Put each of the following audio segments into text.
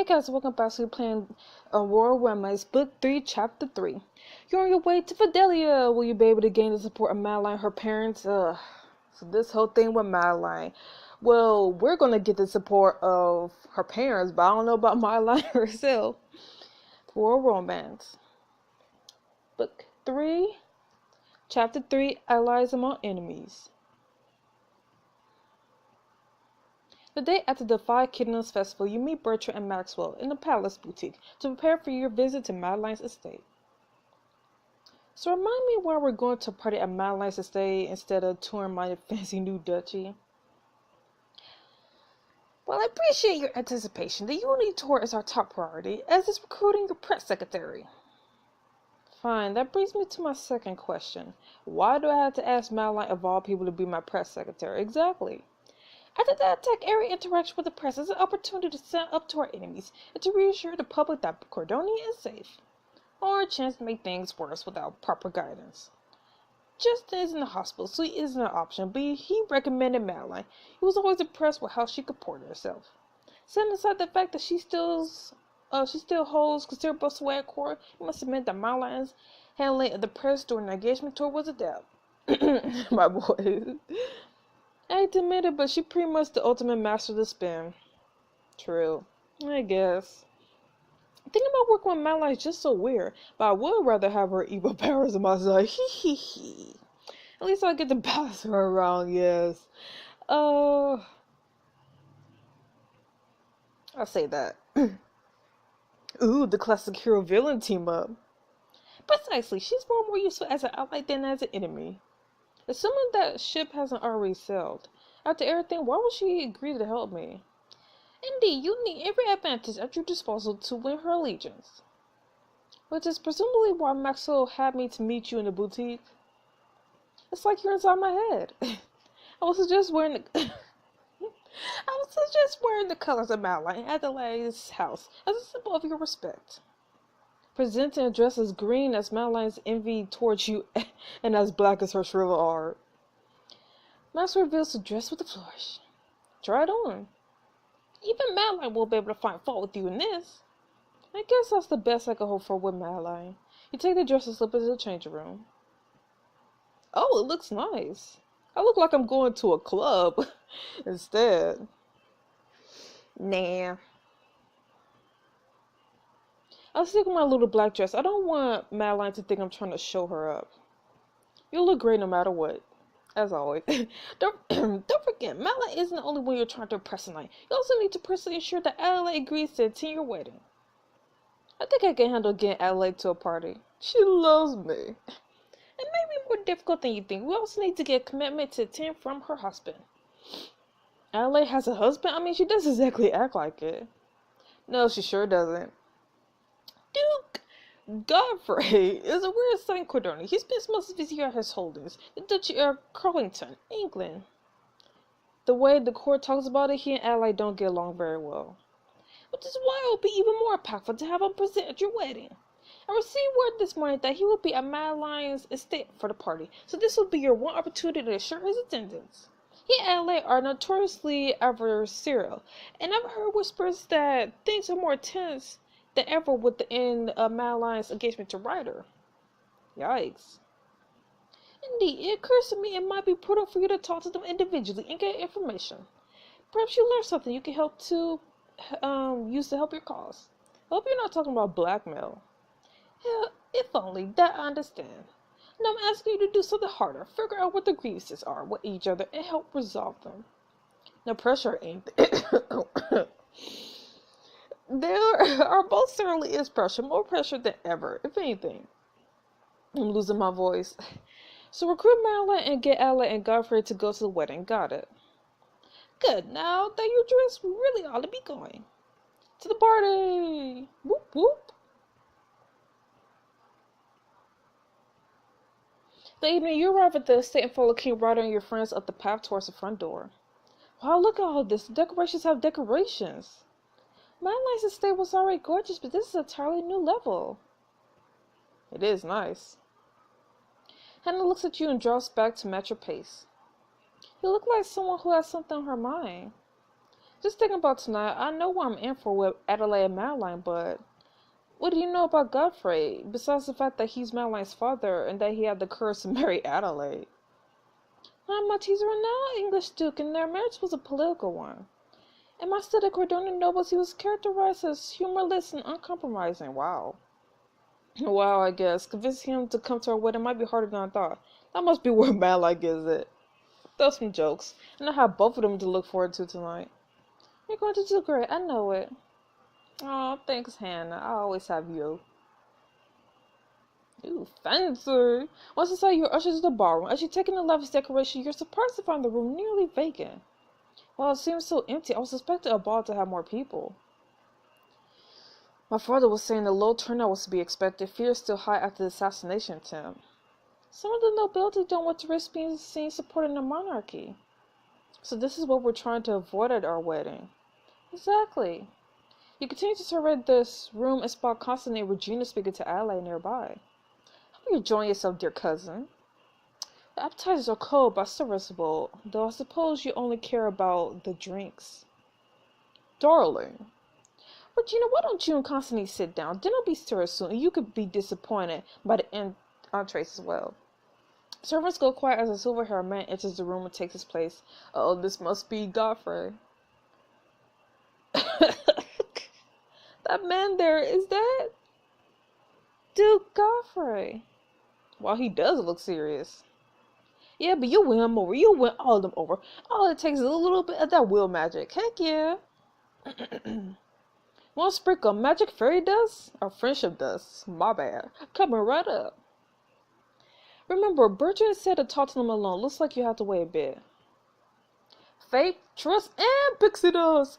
Hey guys, welcome back to playing Royal Romance, Book 3, Chapter 3. You're on your way to Fidelia. Will you be able to gain the support of Madeline and her parents? So this whole thing with Madeline. Well, we're going to get the support of her parents, but I don't know about Madeline herself. Royal Romance. Book 3, Chapter 3, Allies Among Enemies. The day after the Five Kingdoms Festival, you meet Bertrand and Maxwell in the Palace Boutique to prepare for your visit to Madeline's estate. So remind me why we're going to a party at Madeline's estate instead of touring my fancy new duchy. Well, I appreciate your anticipation. The Unity Tour is our top priority, as is recruiting your press secretary. Fine, that brings me to my second question. Why do I have to ask Madeline of all people to be my press secretary? Exactly. After that attack, every interaction with the press is an opportunity to stand up to our enemies and to reassure the public that Cordonia is safe, or a chance to make things worse without proper guidance. Justin is in the hospital, so he isn't an option, but he recommended Madeline. He was always impressed with how she comported herself. Setting aside the fact that she still holds considerable sway at court, it must admit that Madeline's handling of the press during the engagement tour was a dab. My boy. I hate to admit it, but she pretty much the ultimate master of the spin. True. I guess. Thinking about working with Madeline is just so weird, but I would rather have her evil powers on my side. Hee. At least I get to boss her around, yes. I'll say that. Ooh, the classic hero-villain team-up. Precisely, she's far more useful as an ally than as an enemy. Assuming that ship hasn't already sailed. After everything, why would she agree to help me? Indeed, you need every advantage at your disposal to win her allegiance. Which is presumably why Maxwell had me to meet you in the boutique. It's like you're inside my head. I was just wearing the colors of Madeline at the lady's house as a symbol of your respect. Presenting a dress as green as Madeline's envy towards you and as black as her shriveled heart. Maxwell reveals the dress with a flourish. Try it on. Even Madeline won't be able to find fault with you in this. I guess that's the best I can hope for with Madeline. You take the dress and slip into the changing room. Oh, it looks nice. I look like I'm going to a club instead. Nah. I'll stick with my little black dress. I don't want Madeline to think I'm trying to show her up. You'll look great no matter what. As always. Don't forget, Madeline isn't the only one you're trying to impress tonight. You also need to personally ensure that Adelaide agrees to attend your wedding. I think I can handle getting Adelaide to a party. She loves me. It may be more difficult than you think. We also need to get a commitment to attend from her husband. Adelaide has a husband? I mean, she doesn't exactly act like it. No, she sure doesn't. Duke Godfrey is a weird son Cordonia. He spends most of his year at his holdings, the Duchy of Carlington, England. The way the court talks about it, he and Adelaide don't get along very well. Which is why it will be even more impactful to have him present at your wedding. I received word this morning that he will be at Madeline's estate for the party, so this will be your one opportunity to assure his attendance. He and Adelaide are notoriously adversarial, and I've heard whispers that things are more tense than ever with the end of Madeline's engagement to Ryder. Yikes. Indeed, it occurs to me it might be prudent for you to talk to them individually and get information. Perhaps you learn something you can help to use to help your cause. I hope you're not talking about blackmail. Hell, if only that I understand. Now I'm asking you to do something harder. Figure out what the grievances are with each other and help resolve them. No pressure ain't There are both certainly is pressure, more pressure than ever, if anything. I'm losing my voice. So recruit Madeline and get Adelaide and Godfrey to go to the wedding. Got it. Good. Now that you're dressed, we really ought to be going to the party. Whoop whoop. The evening you arrive at the estate and follow King Ryder and your friends up the path towards the front door. Wow, look at all this. The decorations have decorations. Madeline's estate was already gorgeous, but this is an entirely new level. It is nice. Hannah looks at you and draws back to match your pace. You look like someone who has something on her mind. Just thinking about tonight, I know what I'm in for with Adelaide and Madeline, but what do you know about Godfrey, besides the fact that he's Madeline's father and that he had the courage to marry Adelaide? Not much. He's a renowned English duke, and their marriage was a political one. In my study of Cordonian nobles, he was characterized as humorless and uncompromising. Wow. Wow, I guess. Convincing him to come to our wedding might be harder than I thought. That must be where Madeline gets it. Throw some jokes. And I have both of them to look forward to tonight. You're going to do great. I know it. Oh, thanks, Hannah. I always have you. Ooh, fancy. Once inside, you're ushered to the ballroom. As you take in the lavish decoration, you're surprised to find the room nearly vacant. While it seems so empty, I was expecting a ball to have more people. My father was saying the low turnout was to be expected, fear still high after the assassination attempt. Some of the nobility don't want to risk being seen supporting the monarchy. So this is what we're trying to avoid at our wedding. Exactly. You continue to survey this room and spot constantly Regina speaking to Adelaide nearby. Hope you're enjoying yourself, dear cousin. The appetizers are cold but serviceable, though I suppose you only care about the drinks. Darling. Regina, why don't you and Constantine sit down? Dinner will be served soon, and you could be disappointed by the entrees as well. Servants go quiet as a silver-haired man enters the room and takes his place. Oh, this must be Godfrey. That man there, is that Duke Godfrey? Well, he does look serious. Yeah, but you win him over. You win all of them over. All it takes is a little bit of that will magic. Heck yeah. One sprinkle of magic fairy dust? Or friendship dust? My bad. Coming right up. Remember, Bertrand said to talk to them alone. Looks like you have to wait a bit. Faith, trust, and pixie dust.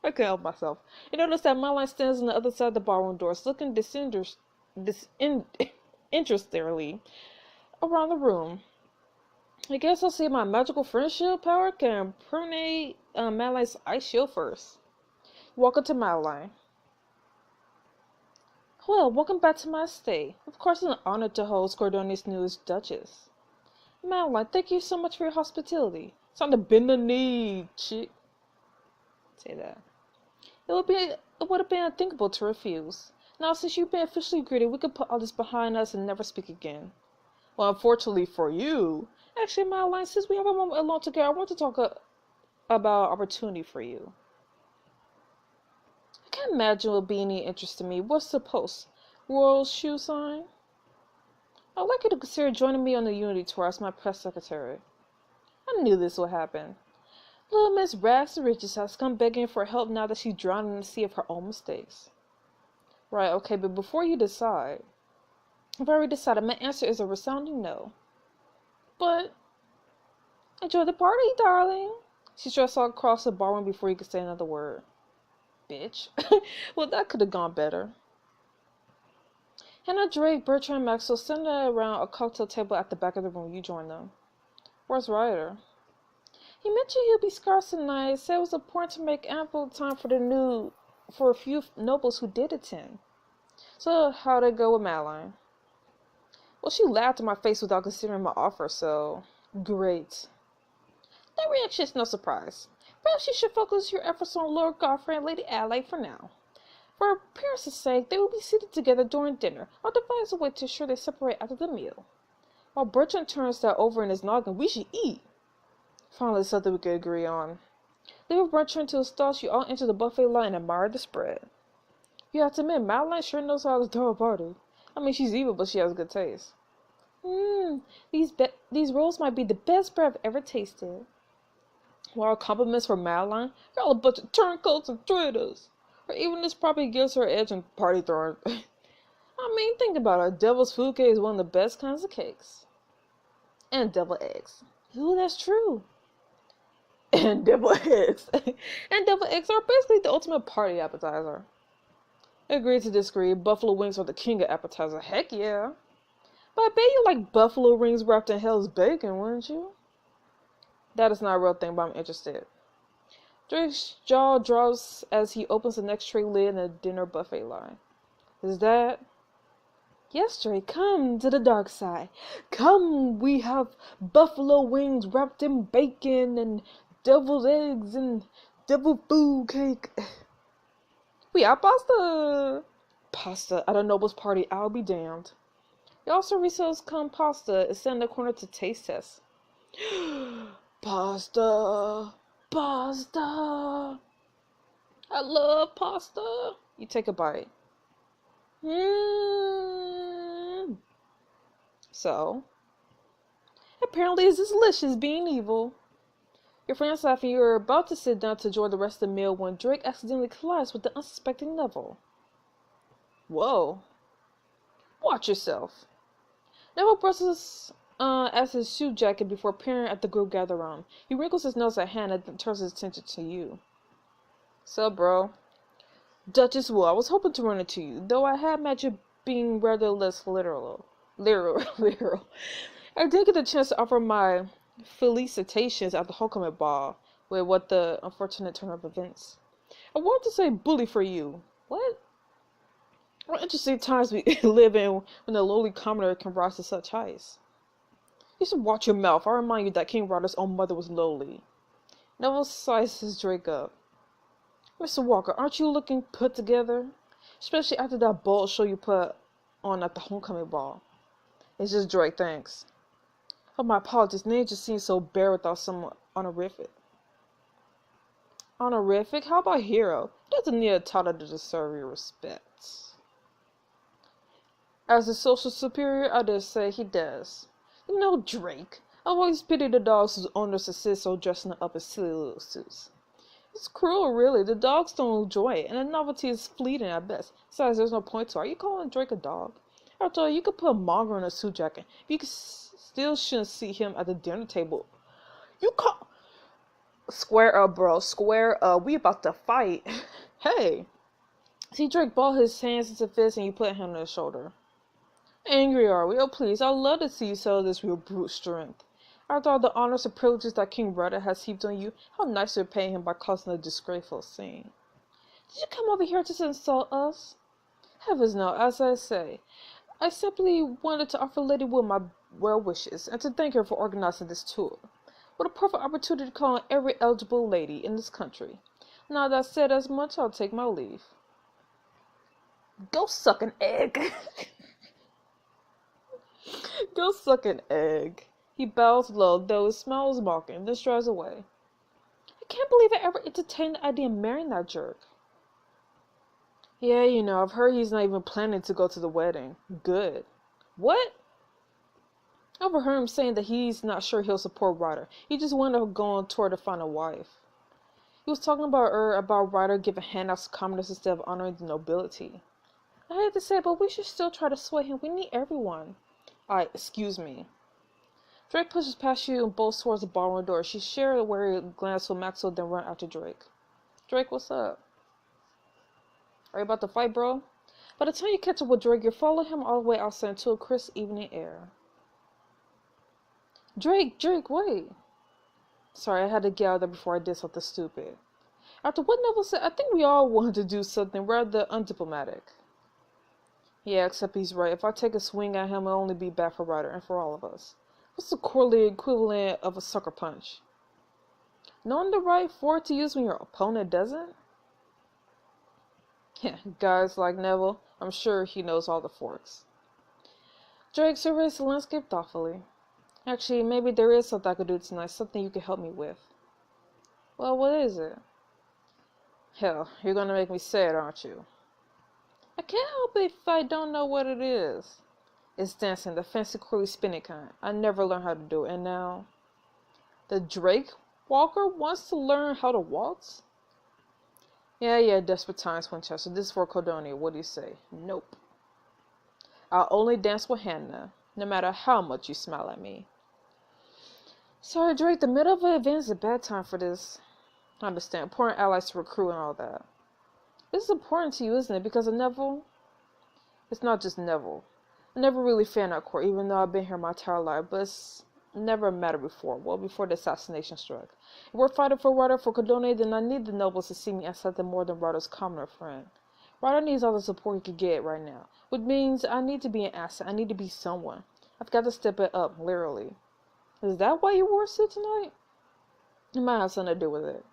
I can't help myself. You notice that Madeline stands on the other side of the ballroom doors, looking disinterestedly around the room. I guess I'll see if my magical friendship power can permeate Madeline's ice shield first. Welcome to Madeline. Well, welcome back to my estate. Of course, it's an honor to host Cordonia's newest Duchess. Madeline, thank you so much for your hospitality. It's time to bend the knee, chick. Say that. It would have been unthinkable to refuse. Now, since you've been officially greeted, we can put all this behind us and never speak again. Well, unfortunately for you, actually, Madeline, since we have a moment alone together, I want to talk about opportunity for you. I can't imagine it would be any interest to me. What's the post? Royal shoe sign? I'd like you to consider joining me on the Unity tour as my press secretary. I knew this would happen. Little Miss Rags to Riches has come begging for help now that she's drowned in the sea of her own mistakes. Right, okay, but before you decide, I've already decided my answer is a resounding no. But, enjoy the party, darling. She stretched out across the ballroom before you could say another word. Bitch. Well, that could have gone better. Hannah, Drake, Bertrand, and Maxwell sitting around a cocktail table at the back of the room. You join them. Where's Ryder? He mentioned he'll be scarce tonight. Said it was important to make ample time for a few nobles who did attend. So, how'd it go with Madeline? Well, she laughed in my face without considering my offer, so great. That reaction is no surprise. Perhaps you should focus your efforts on Lord Godfrey and Lady Adelaide for now. For appearance's sake, they will be seated together during dinner. I'll devise a way to ensure they separate after the meal. While Bertrand turns that over in his noggin, we should eat. Finally, something we could agree on. Leave Bertrand to his thoughts. You all enter the buffet line and admire the spread. You have to admit, Madeline sure knows how to throw a party. I mean, she's evil, but she has good taste. These rolls might be the best bread I've ever tasted. While compliments for Madeline, you're all a bunch of turncoats and traitors. Or even this probably gives her edge in party throwing. I mean, think about it. Devil's food cake is one of the best kinds of cakes. And devil eggs. Ooh, that's true. And devil eggs. And devil eggs are basically the ultimate party appetizer. Agree to disagree. Buffalo wings are the king of appetizer. Heck yeah. But I bet you like buffalo wings wrapped in hell's bacon, wouldn't you? That is not a real thing, but I'm interested. Drake's jaw drops as he opens the next tray lid in the dinner buffet line. Is that? Yes, Drake, come to the dark side. Come, we have buffalo wings wrapped in bacon and deviled eggs and Devil food cake. We have pasta. Pasta at a noble's party, I'll be damned. He also resells cum pasta and sat in the corner to taste test. Pasta. Pasta. I love pasta. You take a bite. So, apparently it's delicious being evil. Your friend's laughing. You're about to sit down to enjoy the rest of the meal when Drake accidentally collides with the unsuspecting Neville. Whoa. Watch yourself. Neville brushes at his shoe jacket before peering at the group gathered around. He wrinkles his nose at Hannah and turns his attention to you. Sup, bro? Duchess Will, I was hoping to run into you, though I had imagined being rather less literal. I did get the chance to offer my felicitations at the homecoming ball with what the unfortunate turn of events. I wanted to say bully for you. What? What interesting times we live in when the lowly commoner can rise to such heights. You should watch your mouth. I remind you that King Ryder's own mother was lowly. Neville sizes Drake up. Mr. Walker, aren't you looking put together? Especially after that bold show you put on at the homecoming ball. It's just Drake, thanks. Oh, my apologies. Name just seems so bare without some honorific. Honorific? How about hero? Doesn't need a title to deserve your respect. As a social superior, I dare say he does. You know, Drake. I always pity the dogs whose owners insist so dressing up in silly little suits. It's cruel, really. The dogs don't enjoy it, and the novelty is fleeting at best. Besides, there's no point to it. Are you calling Drake a dog? After all, you could put a mongrel in a suit jacket. You still shouldn't see him at the dinner table. You call... Square up, bro. Square up. We about to fight. Hey. See, Drake balled his hands into fists and you put him on his shoulder. Angry are we? Oh, please. I'd love to see you sell this real brute strength. After all the honors and privileges that King Ryder has heaped on you, how nice to repay him by causing a disgraceful scene. Did you come over here to insult us? Heavens no, as I say. I simply wanted to offer Lady Will my well wishes, and to thank her for organizing this tour. What a perfect opportunity to call on every eligible lady in this country. Now that I've said as much, I'll take my leave. Go suck an egg. Go suck an egg. He bows low, though his smile is mocking, then strides away. I can't believe I ever entertained the idea of marrying that jerk. Yeah, you know, I've heard he's not even planning to go to the wedding. Good. What? I overheard him saying that he's not sure he'll support Ryder. He just wanted to go on tour to find a wife. He was talking about Ryder giving handouts to commoners instead of honoring the nobility. I hate to say it, but we should still try to sway him. We need everyone. Alright, excuse me. Drake pushes past you and bolts towards the ballroom door. She shared a wary glance with Maxwell, then run after Drake. Drake, what's up? Are you about to fight, bro? By the time you catch up with Drake, you're following him all the way outside into a crisp evening air. Drake, wait. Sorry, I had to get out there before I did something stupid. After what Neville said, I think we all wanted to do something rather undiplomatic. Yeah, except he's right. If I take a swing at him, it'll only be bad for Ryder and for all of us. What's the quarterly equivalent of a sucker punch? Knowing the right fork to use when your opponent doesn't? Yeah, guys like Neville, I'm sure he knows all the forks. Drake surveys the landscape thoughtfully. Actually, maybe there is something I could do tonight, something you could help me with. Well, what is it? Hell, you're gonna make me say it, aren't you? I can't help it if I don't know what it is. It's dancing, the fancy curly spinning kind. I never learned how to do it, and now... The Drake Walker wants to learn how to waltz? Yeah, desperate times, Winchester. This is for Cordonia. What do you say? Nope. I'll only dance with Hannah, no matter how much you smile at me. Sorry, Drake, the middle of an event is a bad time for this. I understand. Important allies to recruit and all that. This is important to you, isn't it? Because of Neville? It's not just Neville. I never really fan at court, even though I've been here my entire life, but it's never mattered before. Well, before the assassination struck. If we're fighting for Ryder for Cordonia, then I need the nobles to see me as something more than Ryder's commoner friend. Ryder needs all the support he could get right now, which means I need to be an asset. I need to be someone. I've got to step it up, literally. Is that why you wore a suit tonight? It might have something to do with it.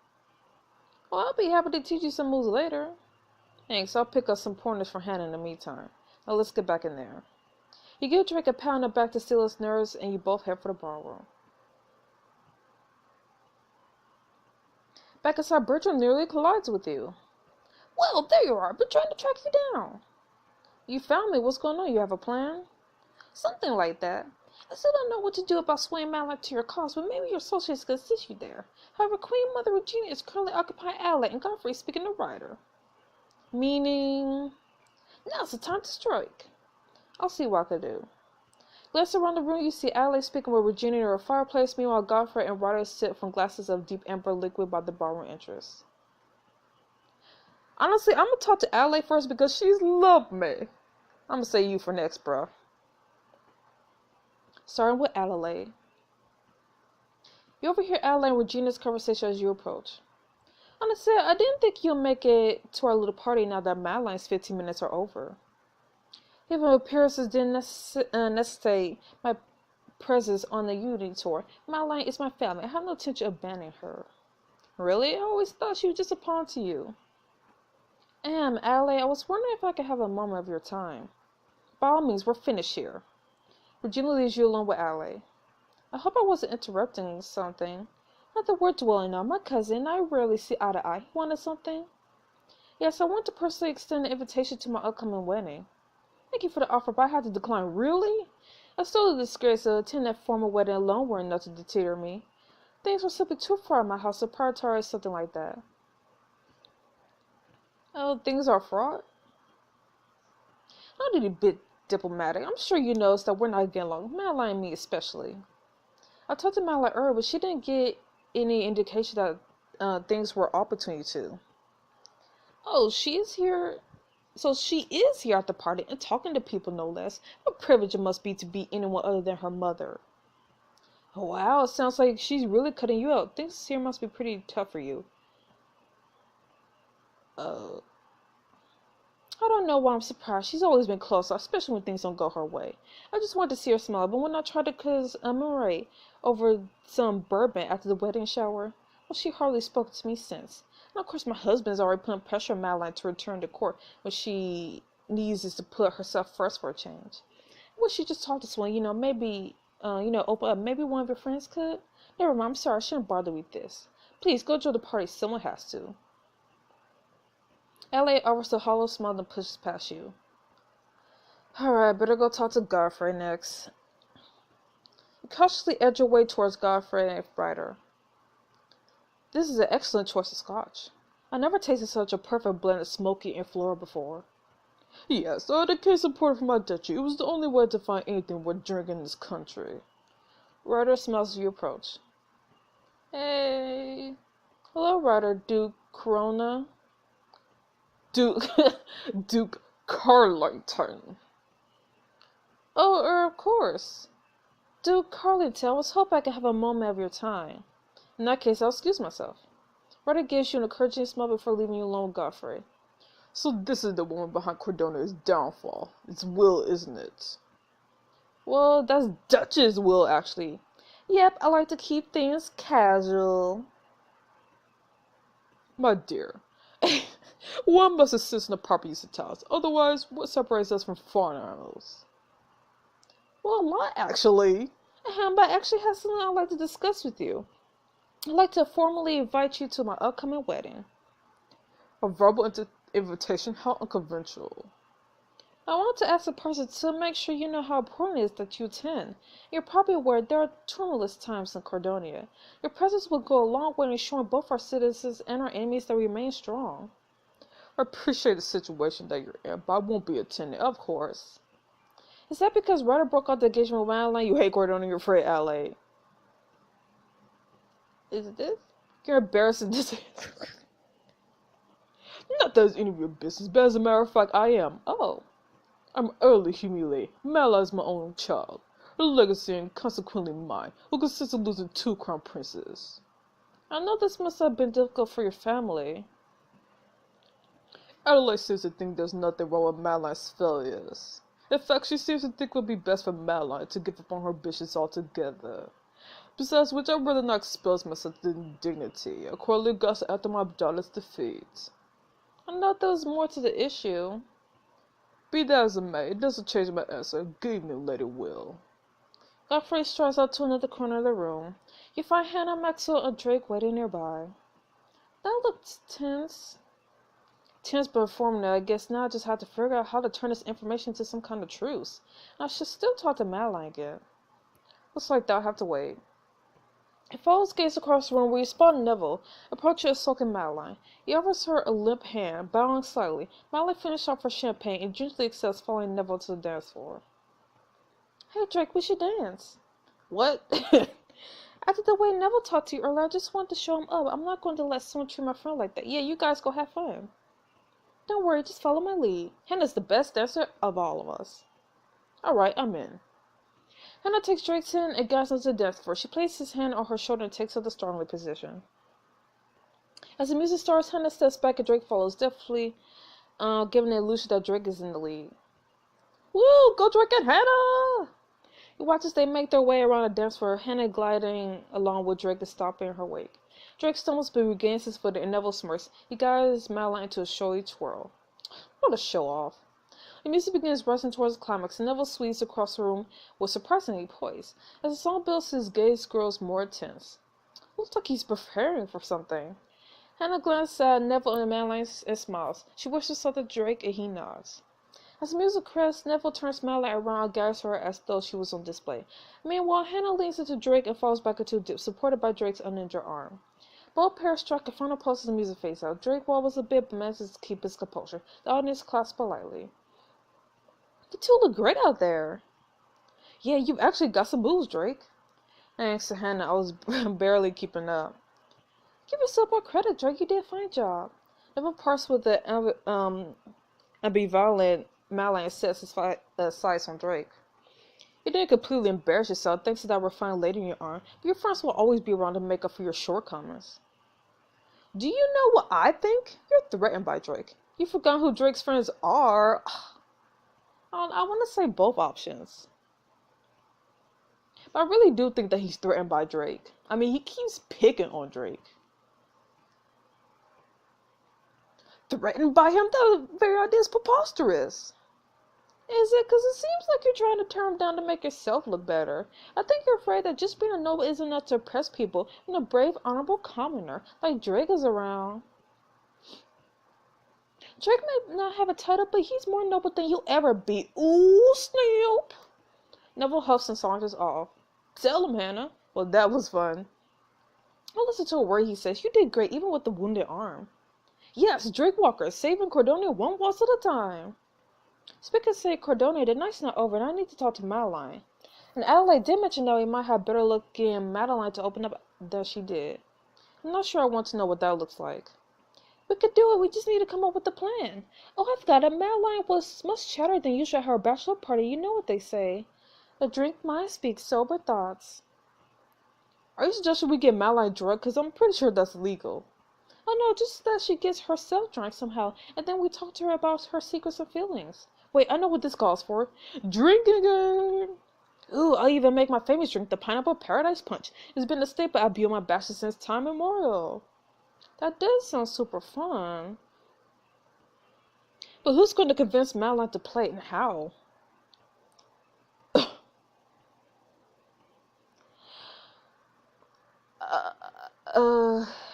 Well, I'll be happy to teach you some moves later. Thanks, I'll pick up some pointers for Hannah in the meantime. Now let's get back in there. You give Drake a pat on the back to steal his nerves, and you both head for the ballroom. Back inside, Bertram nearly collides with you. Well, there you are. I've been trying to track you down. You found me. What's going on? You have a plan? Something like that. I still don't know what to do about swaying Madeline to your cause, but maybe your associates could assist you there. However, Queen Mother Regina is currently occupying Adelaide, and Godfrey is speaking to Ryder. Meaning, now's the time to strike. I'll see what I can do. Glance around the room, you see Adelaide speaking with Regina near a fireplace. Meanwhile, Godfrey and Ryder sip from glasses of deep amber liquid by the ballroom entrance. Honestly, I'm gonna talk to Adelaide first because she's loved me. I'm gonna say you for next, bro. Starting with Adelaide. You overhear Adelaide and Regina's conversation as you approach. Honestly, I didn't think you'll make it to our little party now that Madeline's 15 minutes are over. Even if appearances didn't necessitate my presence on the Unity tour, Madeline is my family. I have no intention of banning her. Really? I always thought she was just a pawn to you. Adelaide, I was wondering if I could have a moment of your time. By all means, we're finished here. Regina leaves you alone with Adelaide. I hope I wasn't interrupting something. Not that we're dwelling on. My cousin and I rarely see eye to eye. He wanted something? Yes, I want to personally extend an invitation to my upcoming wedding. Thank you for the offer, but I had to decline. Really? I still a disgrace to attend that formal wedding alone were enough to deter me. Things were simply too far in my house to prioritize something like that. Oh, things are fraught? I'll be a bit diplomatic. I'm sure you noticed that we're not getting along. Madeline and me especially. I talked to Madeline earlier, but she didn't get any indication that things were off between you two. Oh, she is here. So she is here at the party and talking to people, no less. What privilege it must be to be anyone other than her mother. Oh, wow, it sounds like she's really cutting you out. Things here must be pretty tough for you. I don't know why I'm surprised. She's always been close, especially when things don't go her way. I just wanted to see her smile, but when I tried to commemorate over some bourbon after the wedding shower, well, she hardly spoke to me since. And of course, my husband's already putting pressure on Madeline to return to court when she needs is to put herself first for a change. Well, she just talked to Swain, maybe, open up. Maybe one of your friends could? Never mind, I'm sorry, I shouldn't bother with this. Please, go join the party. Someone has to. Elliot offers a hollow smile and pushes past you. Alright, better go talk to Godfrey next. You cautiously edge your way towards Godfrey and Ryder. This is an excellent choice of scotch. I never tasted such a perfect blend of smoky and floral before. Yes, I had a case imported from my duchy. It was the only way to find anything worth drinking in this country. Ryder smiles as you approach. Hey. Hello, Ryder. Duke Corona. Duke Carlington. Oh, of course. Duke Carlington, I was hoping I could have a moment of your time. In that case, I'll excuse myself. Ryder gives you an encouraging smile before leaving you alone with Godfrey. So this is the woman behind Cordonia's downfall. It's Will, isn't it? Well, that's Duchess Will, actually. Yep, I like to keep things casual. My dear, one must insist on the proper use of towels. Otherwise, what separates us from farm animals? Well, a lot, actually. But I actually have something I'd like to discuss with you. I'd like to formally invite you to my upcoming wedding. A verbal invitation? How unconventional. I want to ask a person to make sure you know how important it is that you attend. You're probably aware there are tumultuous times in Cordonia. Your presence will go a long way in ensuring both our citizens and our enemies that we remain strong. I appreciate the situation that you're in, but I won't be attending, of course. Is that because Ryder broke out the engagement with Madeline? You hate Cordonia, you're afraid Adelaide. Is it this? You're embarrassing this. Not that it's any of your business, but as a matter of fact, I am. Oh. I'm utterly humiliated. Madeline is my own child. Her legacy and consequently mine will consist of losing 2 crown princes. I know this must have been difficult for your family. Adelaide seems to think there's nothing wrong with Madeline's failures. In fact, she seems to think it would be best for Madeline to give up on her ambitions altogether. Besides which, I'd rather not expose myself to indignity. Accordingly, gossip after my daughter's defeat. I thought there was more to the issue. Be that as it may, it doesn't change my answer. Give me Lady Will. Godfrey strides out to another corner of the room. You find Hannah, Maxwell, and Drake waiting nearby. That looked tense. Tense but informative. I guess now I just have to figure out how to turn this information into some kind of truce. And I should still talk to Madeline again. Looks like they'll have to wait. He follows gaze across the room where you spot Neville, approaching a sulking Madeline. He offers her a limp hand, bowing slightly. Madeline finishes off her champagne and gingerly accepts, following Neville to the dance floor. Hey Drake, we should dance. What? After the way Neville talked to you earlier, I just wanted to show him up. I'm not going to let someone treat my friend like that. Yeah, you guys go have fun. Don't worry, just follow my lead. Hannah's the best dancer of all of us. Alright, I'm in. Hannah takes Drake's hand and guides him to the dance floor. She places his hand on her shoulder and takes up the startling position. As the music starts, Hannah steps back and Drake follows, deftly giving the illusion that Drake is in the lead. Woo! Go Drake and Hannah! He watches they make their way around the dance floor, Hannah gliding along with Drake and stopping in her wake. Drake stumbles but regains his footing and Neville smirks. He guides Madeline into a showy twirl. What a show-off. The music begins rushing towards the climax, and Neville sweeps across the room with surprisingly poise. As the song builds, his gaze grows more intense. Looks like he's preparing for something. Hannah glances at Neville and Madeline and smiles. She wishes something to Drake, and he nods. As the music crests, Neville turns Madeline around and guides her as though she was on display. Meanwhile, Hannah leans into Drake and falls back into a dip, supported by Drake's uninjured arm. Both pairs strike a final pose as the music fades out. Drake wobbles a bit but manages to keep his composure. The audience claps politely. You two look great out there. Yeah, you've actually got some moves, Drake. Thanks to Hannah, I was barely keeping up. Give yourself more credit, Drake. You did a fine job. Neville parts with the ambivalent Madeline sets his sights on Drake. You didn't completely embarrass yourself thanks to that refined lady in your arm, but your friends will always be around to make up for your shortcomings. Do you know what I think? You're threatened by Drake. You forgot who Drake's friends are. I want to say both options. But I really do think that he's threatened by Drake. I mean, he keeps picking on Drake. Threatened by him? That very idea is preposterous. Is it? Because it seems like you're trying to turn him down to make yourself look better. I think you're afraid that just being a noble isn't enough to impress people when a brave, honorable commoner like Drake is around. Drake may not have a title, but he's more noble than you'll ever be. Ooh, snap! Neville huffs and saunters off. Tell him, Hannah. Well, that was fun. Don't listen to a word he says. You did great, even with the wounded arm. Yes, Drake Walker, saving Cordonia one waltz at a time. Speaking of St. Cordonia, the night's not over, and I need to talk to Madeline. And Adelaide did mention that we might have better looking Madeline to open up than she did. I'm not sure I want to know what that looks like. We could do it, we just need to come up with a plan. Oh, I've got it. Madeline was much chattier than usual at her bachelor party. You know what they say. A drink mind speaks sober thoughts. Are you suggesting we get Madeline drunk? Because I'm pretty sure that's legal. Oh no, just that she gets herself drunk somehow, and then we talk to her about her secrets and feelings. Wait, I know what this calls for. Drinking again! Ooh, I'll even make my famous drink, the Pineapple Paradise Punch. It's been a staple at my bachelor since time immemorial. That does sound super fun. But who's going to convince Madeline to play and how?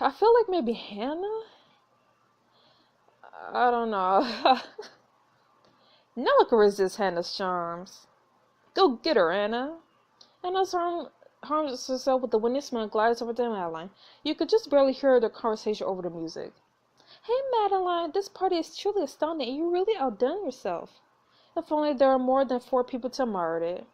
I feel like maybe Hannah? I don't know. No one can resist Hannah's charms. Go get her, Anna. Anna's harms herself with the winning smile and glides over to Madeline. You could just barely hear their conversation over the music. Hey, Madeline, this party is truly astounding, and you really outdone yourself. If only there were more than 4 people to admire it.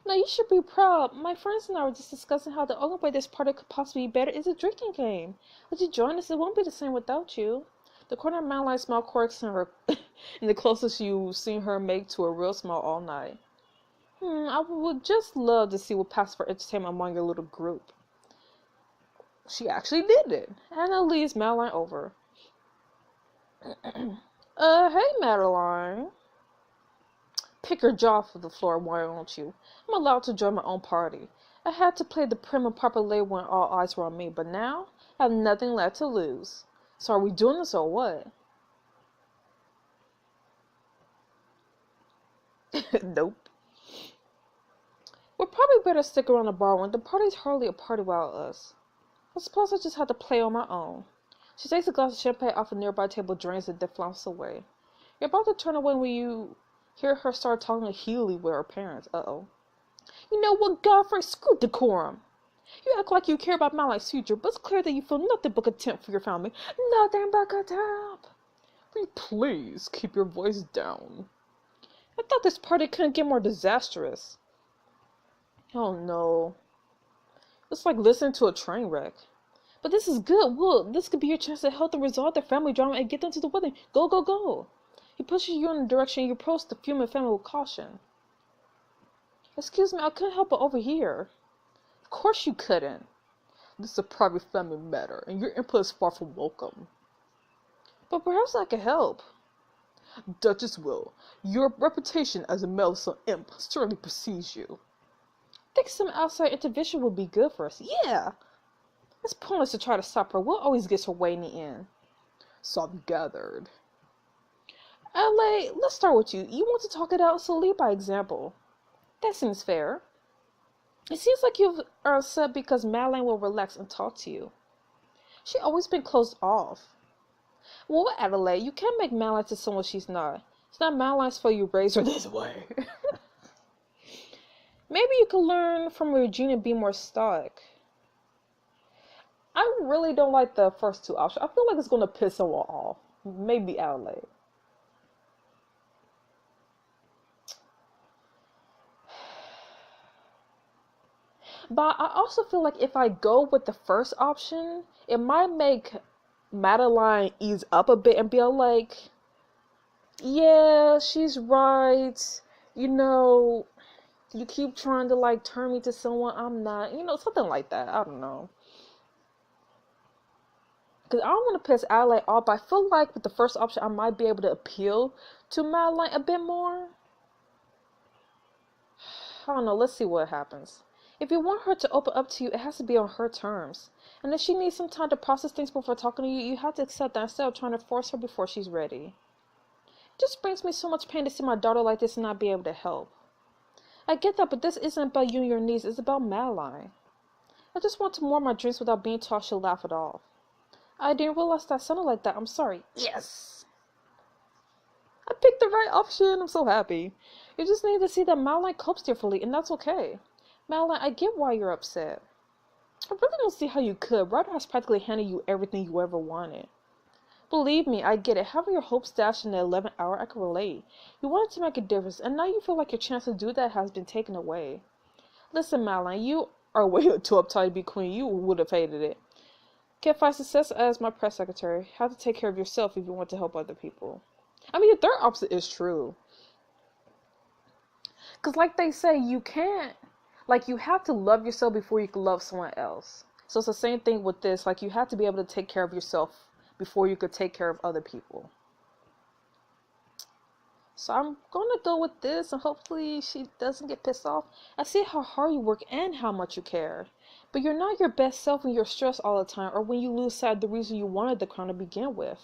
No, you should be proud. My friends and I were just discussing how the only way this party could possibly be better is a drinking game. Would you join us? It won't be the same without you. The corner of Madeline's smile quirks in her, and the closest you've seen her make to a real smile all night. I would just love to see what passes for entertainment among your little group. She actually did it. Anna leads Madeline over. Hey, Madeline. Pick your jaw off the floor, why don't you? I'm allowed to join my own party. I had to play the prim and proper lay when all eyes were on me, but now I have nothing left to lose. So are we doing this or what? Nope. We're probably better stick around the bar when the party's hardly a party without us. I suppose I just have to play on my own. She takes a glass of champagne off a nearby table, drains it, then flounces away. You're about to turn away when you hear her start talking to Healy with her parents. Uh-oh. You know what, Godfrey? Screw decorum. You act like you care about Malak's future, but it's clear that you feel nothing but contempt for your family. Nothing but contempt. Will you please keep your voice down? I thought this party couldn't get more disastrous. Oh no. It's like listening to a train wreck. But this is good. Look, this could be your chance to help them resolve their family drama and get them to the wedding. Go, go, go. He pushes you in the direction you approach the fuming family with caution. Excuse me, I couldn't help but overhear. Of course you couldn't. This is a private family matter, and your input is far from welcome. But perhaps I could help. Duchess Will, your reputation as a meddlesome imp certainly precedes you. I think some outside intervention would be good for us. Yeah! It's pointless to try to stop her. Will always gets her way in the end. So I've gathered. LA, let's start with you. You want to talk it out, so lead by example. That seems fair. It seems like you are upset because Madeline will relax and talk to you. She's always been closed off. Well, Adelaide, you can't make Madeline to someone she's not. It's not Madeline's fault you raised her this way. Maybe you could learn from Regina and be more stoic. I really don't like the first two options. I feel like it's going to piss someone off. Maybe Adelaide. But I also feel like if I go with the first option, it might make Madeline ease up a bit and be like, yeah, she's right. You know, you keep trying to like turn me to someone I'm not. You know, something like that. I don't know. Because I don't want to piss Adelaide off, but I feel like with the first option, I might be able to appeal to Madeline a bit more. I don't know. Let's see what happens. If you want her to open up to you, it has to be on her terms. And if she needs some time to process things before talking to you, you have to accept that instead of trying to force her before she's ready. It just brings me so much pain to see my daughter like this and not be able to help. I get that, but this isn't about you and your niece. It's about Madeline. I just want to mourn my dreams without being taught she'll laugh it off. I didn't realize that sounded like that. I'm sorry. Yes! I picked the right option. I'm so happy. You just need to see that Madeline copes differently, and that's okay. Madeline, I get why you're upset. I really don't see how you could. Ryder has practically handed you everything you ever wanted. Believe me, I get it. Having your hopes dashed in the 11th hour, I can relate. You wanted to make a difference, and now you feel like your chance to do that has been taken away. Listen, Madeline, you are way too uptight to be queen. You would have hated it. Can't find success as my press secretary. Have to take care of yourself if you want to help other people. I mean, the third opposite is true. Because like they say, you can't. Like, you have to love yourself before you can love someone else. So it's the same thing with this. Like, you have to be able to take care of yourself before you could take care of other people. So I'm going to go with this, and hopefully she doesn't get pissed off. I see how hard you work and how much you care. But you're not your best self when you're stressed all the time, or when you lose sight of the reason you wanted the crown to begin with.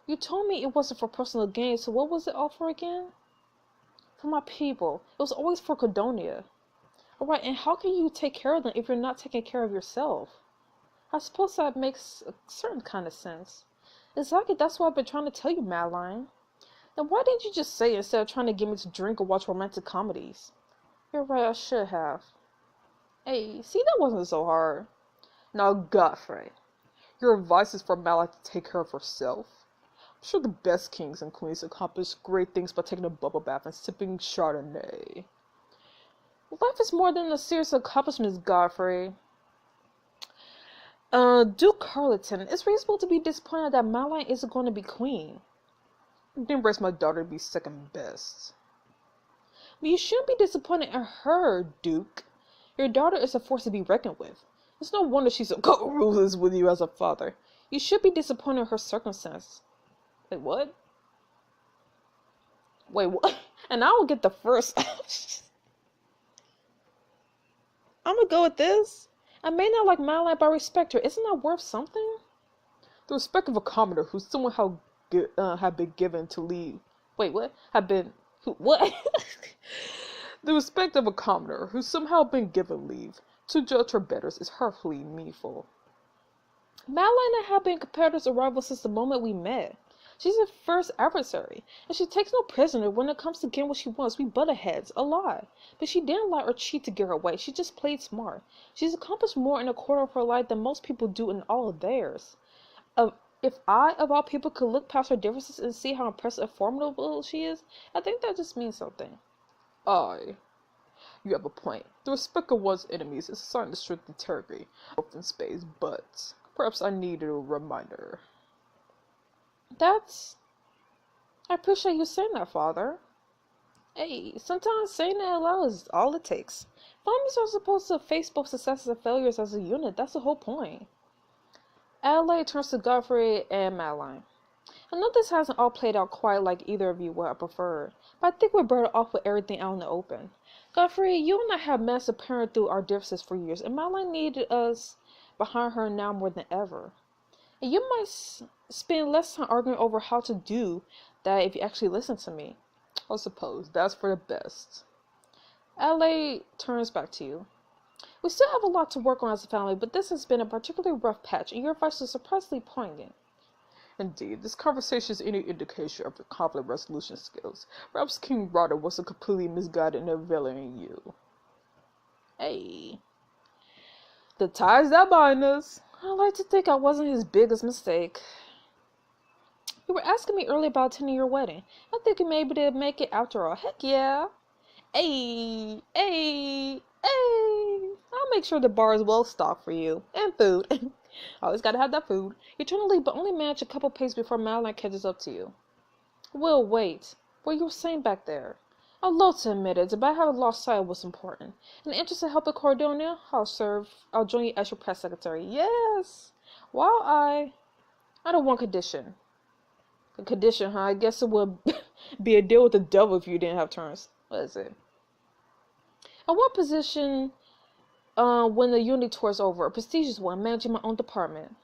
You told me it wasn't for personal gain, so what was it all for again? For my people. It was always for Cordonia. Alright, and how can you take care of them if you're not taking care of yourself? I suppose that makes a certain kind of sense. Exactly, that's what I've been trying to tell you, Madeline. Then why didn't you just say it instead of trying to get me to drink or watch romantic comedies? You're right, I should have. Hey, see, that wasn't so hard. Now, Godfrey, your advice is for Madeline to take care of herself. I'm sure the best kings and queens accomplish great things by taking a bubble bath and sipping Chardonnay. Life is more than a series of accomplishments, Godfrey. Duke Carleton, it's reasonable to be disappointed that Madeline isn't going to be queen. I didn't raise my daughter to be second best. But you shouldn't be disappointed in her, Duke. Your daughter is a force to be reckoned with. It's no wonder she's so ruthless with you as a father. You should be disappointed in her circumstance. Wait, what? Wait, what? And I will get the first. I'm gonna go with this. I may not like Madeline, but I respect her. Isn't that worth something? The respect of a commoner who somehow had been given to leave. Wait, what? Had been who? What? The respect of a commoner who somehow been given leave to judge her betters is hurtfully meaningful. Madeline and I have been competitors and rivals since the moment we met. She's her first adversary, and she takes no prisoner when it comes to getting what she wants. We butted heads a lot, but she didn't lie or cheat to get her way. She just played smart. She's accomplished more in a quarter of her life than most people do in all of theirs. If I, of all people, could look past her differences and see how impressive and formidable she is, I think that just means something. You have a point. The respect of one's enemies is a sign of strength and integrity, both in space, but perhaps I needed a reminder. I appreciate you saying that, Father. Hey, sometimes saying it out loud is all it takes. Families are supposed to face both successes and failures as a unit. That's the whole point. Adelaide turns to Godfrey and Madeline. I know this hasn't all played out quite like either of you would have preferred, but I think we're better off with everything out in the open. Godfrey, you and I have managed to parent through our differences for years, and Madeline needed us behind her now more than ever. And you might spend less time arguing over how to do that if you actually listen to me. I suppose that's for the best. Adelaide turns back to you. We still have a lot to work on as a family, but this has been a particularly rough patch, and your advice is surprisingly poignant. Indeed, this conversation is any indication of your conflict resolution skills. Perhaps King Rodder wasn't completely misguided in availing you. Hey. The ties that bind us. I like to think I wasn't his biggest mistake. You were asking me earlier about attending your wedding. I think you may be able to make it after all. Heck yeah. Hey. I'll make sure the bar is well stocked for you. And food. Always gotta have that food. You're trying to leave, but only manage a couple paces before Madeline catches up to you. Will, wait. What you were saying back there? I'd love to admit it, but I haven't lost sight of what's important. In the interest of helping Cordelia, I'll join you as your press secretary. Yes! While I don't want condition. A condition, huh? I guess it would be a deal with the devil if you didn't have terms. What is it? I want position when the unity tour is over. A prestigious one, managing my own department.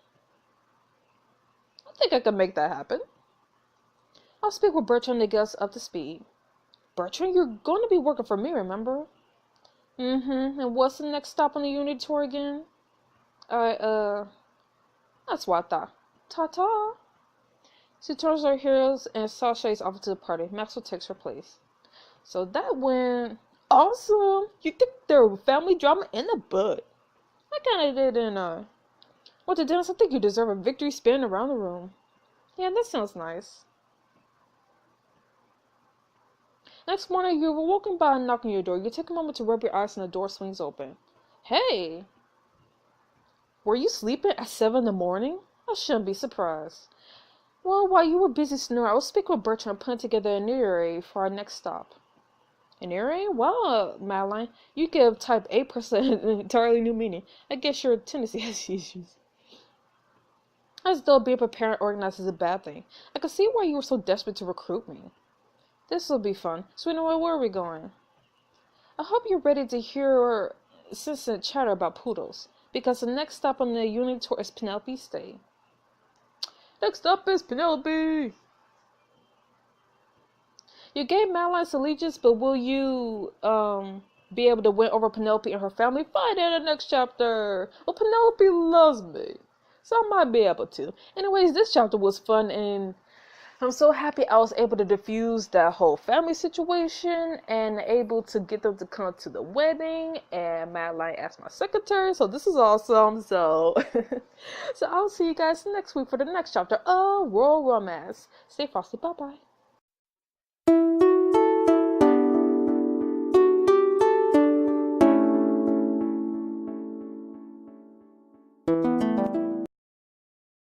I think I can make that happen. I'll speak with Bertrand to get us up to speed. Bertrand, you're going to be working for me, remember? And what's the next stop on the unity tour again? That's what I thought. Ta-ta. She turns her heels and sashays off to the party. Maxwell takes her place. So that went awesome. You think there were family drama in the bud. I kind of did in What to Dennis, I think you deserve a victory spin around the room. Yeah, that sounds nice. Next morning, you were woken by a knock on your door. You take a moment to rub your eyes and the door swings open. Hey! Were you sleeping at 7 in the morning? I shouldn't be surprised. Well, while you were busy snoring, I was speaking with Bertrand and putting together an itinerary for our next stop. An itinerary? Well, Madeline, you give type A person an entirely new meaning. I guess your tendency has issues. As though being prepared and organized is a bad thing. I could see why you were so desperate to recruit me. This will be fun. So anyway, where are we going? I hope you're ready to hear incessant chatter about poodles, because the next stop on the unity tour is Penelope's stay. Next up is Penelope! You gave Madeline's allegiance, but will you, be able to win over Penelope and her family? Find out in the next chapter! Well, Penelope loves me, so I might be able to. Anyways, this chapter was fun, and I'm so happy I was able to diffuse that whole family situation and able to get them to come to the wedding and Madeline as my secretary. So this is awesome. So I'll see you guys next week for the next chapter of Royal Romance. Stay frosty. Bye-bye.